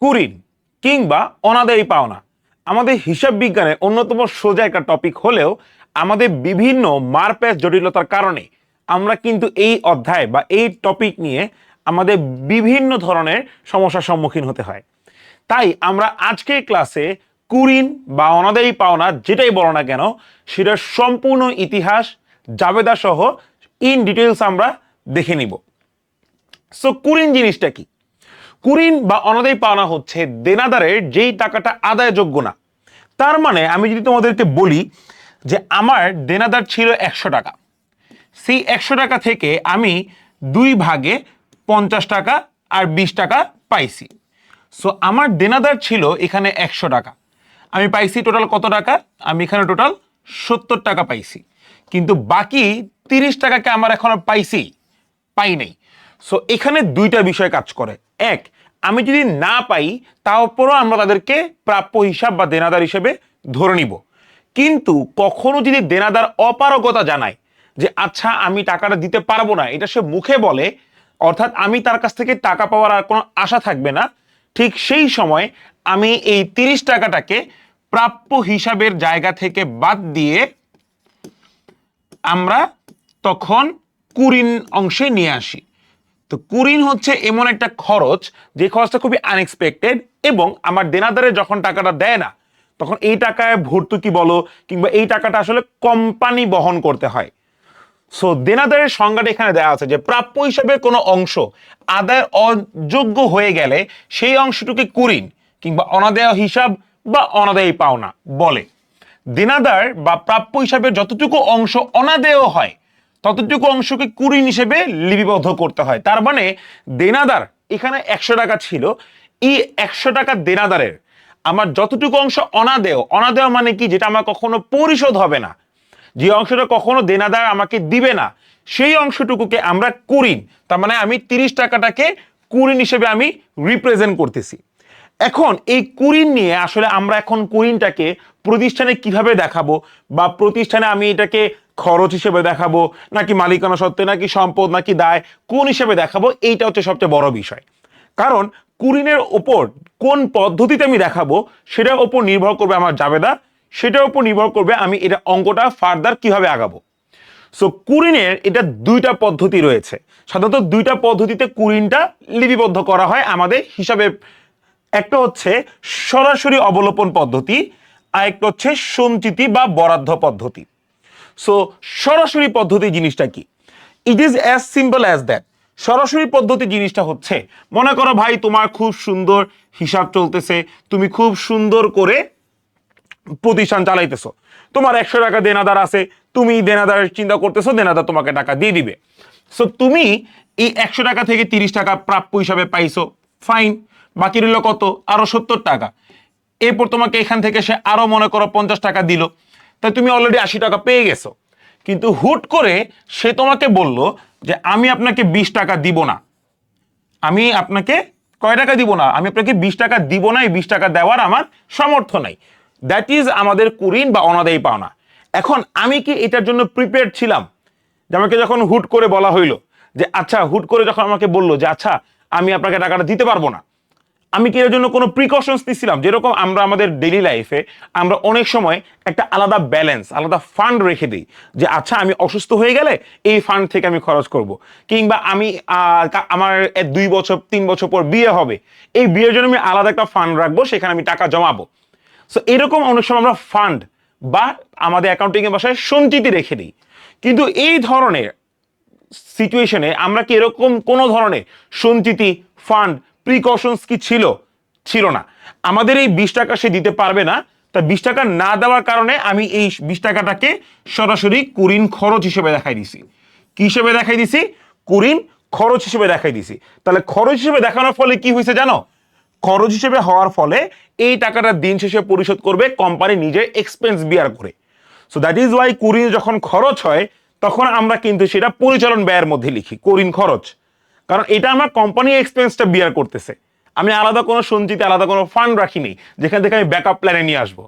কুরিন কিংবা অনাদায়ী পাওনা আমাদের হিসাব বিজ্ঞানের অন্যতম সোজা একটা টপিক হলেও আমাদের বিভিন্ন মারপ্যাচ জটিলতার কারণে আমরা কিন্তু এই অধ্যায় বা এই টপিক নিয়ে আমাদের বিভিন্ন ধরনের সমস্যার সম্মুখীন হতে হয়। তাই আমরা আজকের ক্লাসে কুরিন বা অনাদায়ী পাওনা যেটাই বলো না কেন সেটার সম্পূর্ণ ইতিহাস জাবেদা সহ ইন ডিটেলস আমরা দেখে নিব। সো কুরিন জিনিসটা কি? কুরিন বা অনাদায়ী পাওনা হচ্ছে দেনাদারের যেই টাকাটা আদায়যোগ্য না। তার মানে আমি যদি তোমাদেরকে বলি যে আমার দেনাদার ছিল 100 টাকা, সেই 100 টাকা থেকে আমি 2 ভাগে 50 টাকা আর 20 টাকা পাইছি। সো আমার দেনাদার ছিল এখানে 100 টাকা, আমি পাইছি টোটাল কত টাকা? আমি এখানে টোটাল 70 টাকা পাইছি, কিন্তু বাকি 30 টাকাকে আমার এখনো পাই নাই। সো এখানে দুইটা বিষয় কাজ করে। এক, আমি যদি না পাই তারপরও আমরা তাদেরকে প্রাপ্য হিসাব বা দেনাদার হিসেবে ধরে নিব। কিন্তু কখনো যদি দেনাদার অপারগতা জানায় যে আচ্ছা আমি টাকাটা দিতে পারবো না, এটা সে মুখে বলে, অর্থাৎ আমি তার কাছ থেকে টাকা পাওয়ার আর কোনো আশা থাকবে না, ঠিক সেই সময় আমি এই 30 টাকাটাকে প্রাপ্য হিসাবের জায়গা থেকে বাদ দিয়ে আমরা তখন কুরিন অংশে নিয়ে আসি। তো কুরিন হচ্ছে এমন একটা খরচ যে খরচটা খুবই আনএক্সপেক্টেড, এবং আমার দেনাদারে যখন টাকাটা দেয় না তখন এই টাকায় ভর্তুকি বলো কিংবা এই টাকাটা আসলে কোম্পানি বহন করতে হয়। সো দেনাদারের সংজ্ঞাটা এখানে দেওয়া আছে যে প্রাপ্য হিসাবে কোনো অংশ আদায়ের অযোগ্য হয়ে গেলে সেই অংশটুকে কুরিন কিংবা অনাদায় হিসাব বা অনাদায়ী পাওনা বলে। দেনাদার বা প্রাপ্য হিসাবে যতটুকু অংশ অনাদেয় হয় ততটুকু অংশকে কুরিন হিসেবে লিপিবদ্ধ করতে হয়। তার মানে দেনাদার এখানে 100 টাকা ছিল, এই 100 টাকা দেনাদারের আমার যতটুকু অংশ অনাদেয় মানে কি? যেটা আমার কখনো পরিশোধ হবে না, যে অংশটা কখনো দেনাদার আমাকে দিবে না, সেই অংশটুকুকে আমরা কুরিন, তার মানে আমি 30 টাকাটাকে কুরিন হিসেবে আমি রিপ্রেজেন্ট করতেছি। এখন এই কুরিন নিয়ে আসলে আমরা এখন কুরিনটাকে প্রতিষ্ঠানে কিভাবে দেখাবো, বা প্রতিষ্ঠানে আমি এটাকে খরচ হিসেবে দেখাবো নাকি মালিকানা সত্ত্বে নাকি সম্পদ নাকি দায়, কোন হিসেবে দেখাবো, এইটা হচ্ছে সবচেয়ে বড় বিষয়। কারণ কুরিনের ওপর কোন পদ্ধতিতে আমি দেখাবো সেটার ওপর নির্ভর করবে আমার জাবেদা, সেটার উপর নির্ভর করবে আমি এটা অঙ্কটা ফার্দার কিভাবে আগাবো। সো কুরিনের এটা দুইটা পদ্ধতি রয়েছে। সাধারণত দুইটা পদ্ধতিতে কুরিনটা লিপিবদ্ধ করা হয় আমাদের হিসাবে। একটা হচ্ছে সরাসরি অবলোপন পদ্ধতি, আর একটা হচ্ছে সঞ্চিতি বা বরাদ্দ পদ্ধতি। সো সরাসরি পদ্ধতি জিনিসটা কি? It is as simple as that. সরাসরি পদ্ধতি জিনিসটা হচ্ছে, মনে করো ভাই তোমার খুব সুন্দর হিসাব চলতেছে, তুমি খুব সুন্দর করে প্রতিষ্ঠান চালাইতেছো, তোমার 100 টাকা দেনাদার আছে, তুমি দেনাদারের চিন্তা করতেছো দেনাদার তোমাকে টাকা দিয়ে দিবে। সো তুমি এই 100 টাকা থেকে 30 টাকা প্রাপ্য হিসাবে পাইছো, ফাইন, বাকি রইল কত? আরো 70 টাকা। এরপর তোমাকে এখান থেকে সে আরো মনে করো 50 টাকা দিল, তাই তুমি অলরেডি 80 টাকা পেয়ে গেছো। কিন্তু হুট করে সে তোমাকে বলল যে আমি আপনাকে 20 টাকা দিব না, আমি আপনাকে কয় টাকা দিব না, আমি আপনাকে 20 টাকা দিব না, এই 20 টাকা দেওয়ার আমার সামর্থ্য নাই। দ্যাট ইজ আমাদের কুরিন বা অনাদায়ী পাওনা। এখন আমি কি এটার জন্য প্রিপেয়ার্ড ছিলাম? যে আমাকে যখন হুট করে বলা হইলো যে আচ্ছা, হুট করে যখন আমাকে বললো যে আচ্ছা আমি আপনাকে টাকাটা দিতে পারবো না, আমি কি এর জন্য কোনো প্রিকশনস নিছিলাম? যেরকম আমরা আমাদের ডেইলি লাইফে আমরা অনেক সময় একটা আলাদা ব্যালেন্স, আলাদা ফান্ড রেখে দিই যে আচ্ছা আমি অসুস্থ হয়ে গেলে এই ফান্ড থেকে আমি খরচ করব, কিংবা আমি আমার 2 বছর 3 বছর পর বিয়ে হবে, এই বিয়ের জন্য আমি আলাদা একটা ফান্ড রাখবো, সেখানে আমি টাকা জমাবো। সো এরকম অনেক সময় আমরা ফান্ড বা আমাদের অ্যাকাউন্টিং এর ভাষায় সঞ্চিতি রেখে দিই। কিন্তু এই ধরনের সিচুয়েশনে আমরা কি এরকম কোন ধরনের সঞ্চিতি, ফান্ড, প্রিকশনস কি ছিল না। আমাদের এই 20 টাকা সে দিতে পারবে না, তা 20 টাকা না দেওয়ার কারণে আমি এই 20 টাকাটাকে সরাসরি কুরিন খরচ হিসেবে দেখাই দিছি। কি হিসেবে দেখাই দিছি? কুরিন খরচ হিসেবে দেখাই দিছি। তাহলে খরচ হিসেবে দেখানোর ফলে কি হয়েছে জানো? খরচ হিসেবে হওয়ার ফলে এই টাকাটা দিন শেষে পরিশোধ করবে কোম্পানি নিজের এক্সপেন্স বিয়ার করে। সো দ্যাট ইজ ওয়াই কুরিন যখন খরচ হয় তখন আমরা কিন্তু সেটা পরিচালন ব্যয়ের মধ্যে লিখি কুরিন খরচ, কারণ এটা আমার কোম্পানি এক্সপেন্সটা বিয়ার করতেছে। আমি আলাদা কোনো সঞ্চিতি, আলাদা কোনো ফান্ড রাখিনি যেখান থেকে আমি ব্যাকআপ প্ল্যানে নিয়ে আসবো।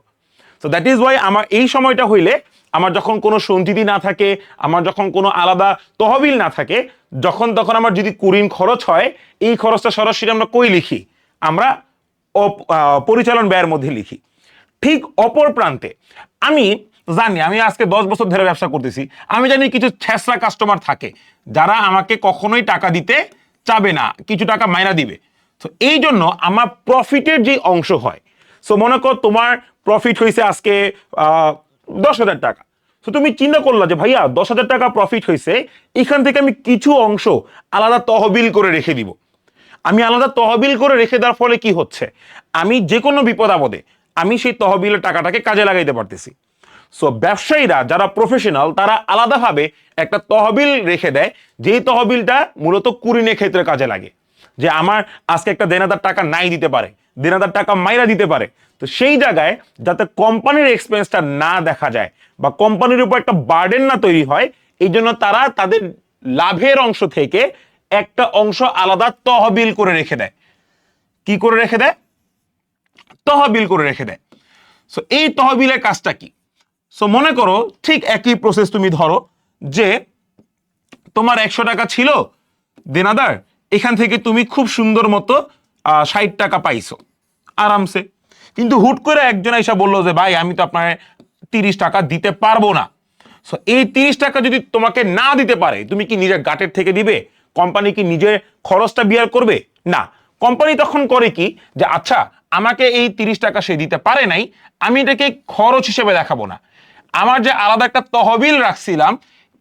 সো দ্যাট ইজ ওয়াই আমার এই সময়টা হইলে, আমার যখন কোনো সঞ্চিতি না থাকে, আমার যখন কোনো আলাদা তহবিল না থাকে, যখন তখন আমার যদি কুরিন খরচ হয়, এই খরচটা সরাসরি আমরা কই লিখি? আমরা পরিচালন ব্যয়ের মধ্যে লিখি। ঠিক অপর প্রান্তে আমি জানি, আমি আজকে 10 বছর ধরে ব্যবসা করতেছি, আমি জানি কিছু ছেঁচড়া কাস্টমার থাকে যারা আমাকে কখনোই টাকা দিতে চাবে না, কিছু টাকা মাইনা দিবে। তো এই জন্য আমার প্রফিটের যে অংশ হয়, সো মনে কর তোমার প্রফিট হয়েছে আজকে 10,000 টাকা। তো তুমি চিন্তা করলা যে ভাইয়া 10,000 টাকা প্রফিট হয়েছে, এখান থেকে আমি কিছু অংশ আলাদা তহবিল করে রেখে দিব। আমি আলাদা তহবিল করে রেখে দেওয়ার ফলে কি হচ্ছে, আমি যে কোনো বিপদ আপদে আমি সেই তহবিলের টাকাটাকে কাজে লাগাইতে পারতেছি। সো ব্যবসায়ীরা যারা প্রফেশনাল তারা আলাদাভাবে একটা তহবিল রেখে দেয়, যেই তহবিলটা মূলত কুরিনের ক্ষেত্রে কাজে লাগে। যে আমার আজকে একটা দেনাদার টাকা নাই দিতে পারে, দেনাদার টাকা মাইরা দিতে পারে, তো সেই জায়গায় যাতে কোম্পানির এক্সপেন্সটা না দেখা যায় বা কোম্পানির উপর একটা বার্ডেন না তৈরি হয়, এই জন্য তারা তাদের লাভের অংশ থেকে একটা অংশ আলাদা তহবিল করে রেখে দেয়। কি করে রেখে দেয়? তহবিল করে রেখে দেয়। সো এই তহবিলের কাজটা কি? সো মনে করো ঠিক একই প্রসেস, তুমি ধরো যে তোমার 100 টাকা ছিল দেনাদার, এখান থেকে তুমি খুব সুন্দর মতো 60 টাকা পাইছো আরামসে। কিন্তু হুট করে একজন এসে বললো যে ভাই আমি তো আপনার 30 টাকা দিতে পারবো না। সো এই 30 টাকা যদি তোমাকে না দিতে পারে, তুমি কি নিজের গাটের থেকে দিবে? কোম্পানি কি নিজের খরচটা বিয়ার করবে? না, কোম্পানি তখন করে কি, যে আচ্ছা আমাকে এই 30 টাকা সে দিতে পারে নাই, আমি এটাকে খরচ হিসেবে দেখাবো না, আমার যে আলাদা একটা তহবিল রাখছিলাম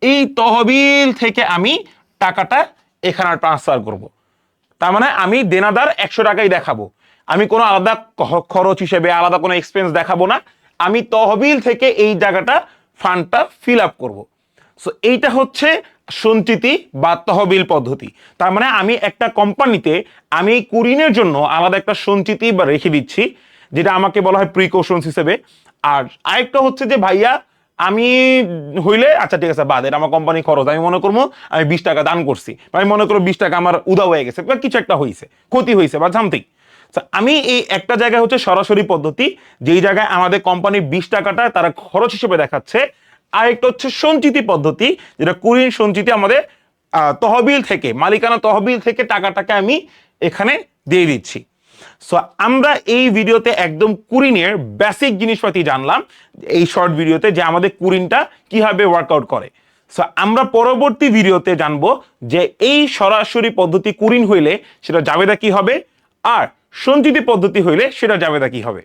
এই তহবিল থেকে আমি টাকাটা এখানে ট্রান্সফার করব। তার মানে আমি দেনাদার 100 টাকাই দেখাবো, আমি কোনো আলাদা খরচ হিসেবে আলাদা কোনো এক্সপেন্স দেখাবো না, আমি তহবিল থেকে এই জায়গাটা ফান্ডটা ফিল আপ করবো। সো এইটা হচ্ছে সঞ্চিতি বা তহবিল পদ্ধতি। তার মানে আমি একটা কোম্পানিতে আমি কুরিনের জন্য আলাদা একটা সঞ্চিতি বা রেখে দিচ্ছি, যেটা আমাকে বলা হয় প্রিকশনস হিসেবে। আর আরেকটা হচ্ছে যে ভাইয়া আমি হইলে আচ্ছা ঠিক আছে বাদ, এটা আমার কোম্পানি খরচ, আমি মনে করবো আমি 20 টাকা দান করছি, আমি মনে করবো 20 টাকা আমার উদা হয়ে গেছে বা কিছু একটা হয়েছে, ক্ষতি হয়েছে বা সামথিং। আমি এই একটা জায়গায় হচ্ছে সরাসরি পদ্ধতি, যেই জায়গায় আমাদের কোম্পানির 20 টাকাটা তারা খরচ হিসেবে দেখাচ্ছে। আরেকটা হচ্ছে সঞ্চিতি পদ্ধতি, যেটা কুরিন সঞ্চিতি, আমাদের তহবিল থেকে, মালিকানা তহবিল থেকে টাকাটাকে আমি এখানে দিয়ে দিচ্ছি। সো আমরা এই ভিডিওতে একদম কুরিনের বেসিক জিনিসপাতি জানলাম এই শর্ট ভিডিওতে, যে আমাদের কুরিনটা কিভাবে ওয়ার্কআউট করে। সো আমরা পরবর্তী ভিডিওতে জানবো যে এই সরাসরি পদ্ধতি কুরিন হইলে সেটা জাবেদা কি হবে, আর সঞ্চিতি পদ্ধতি হইলে সেটা জাবেদা কি হবে।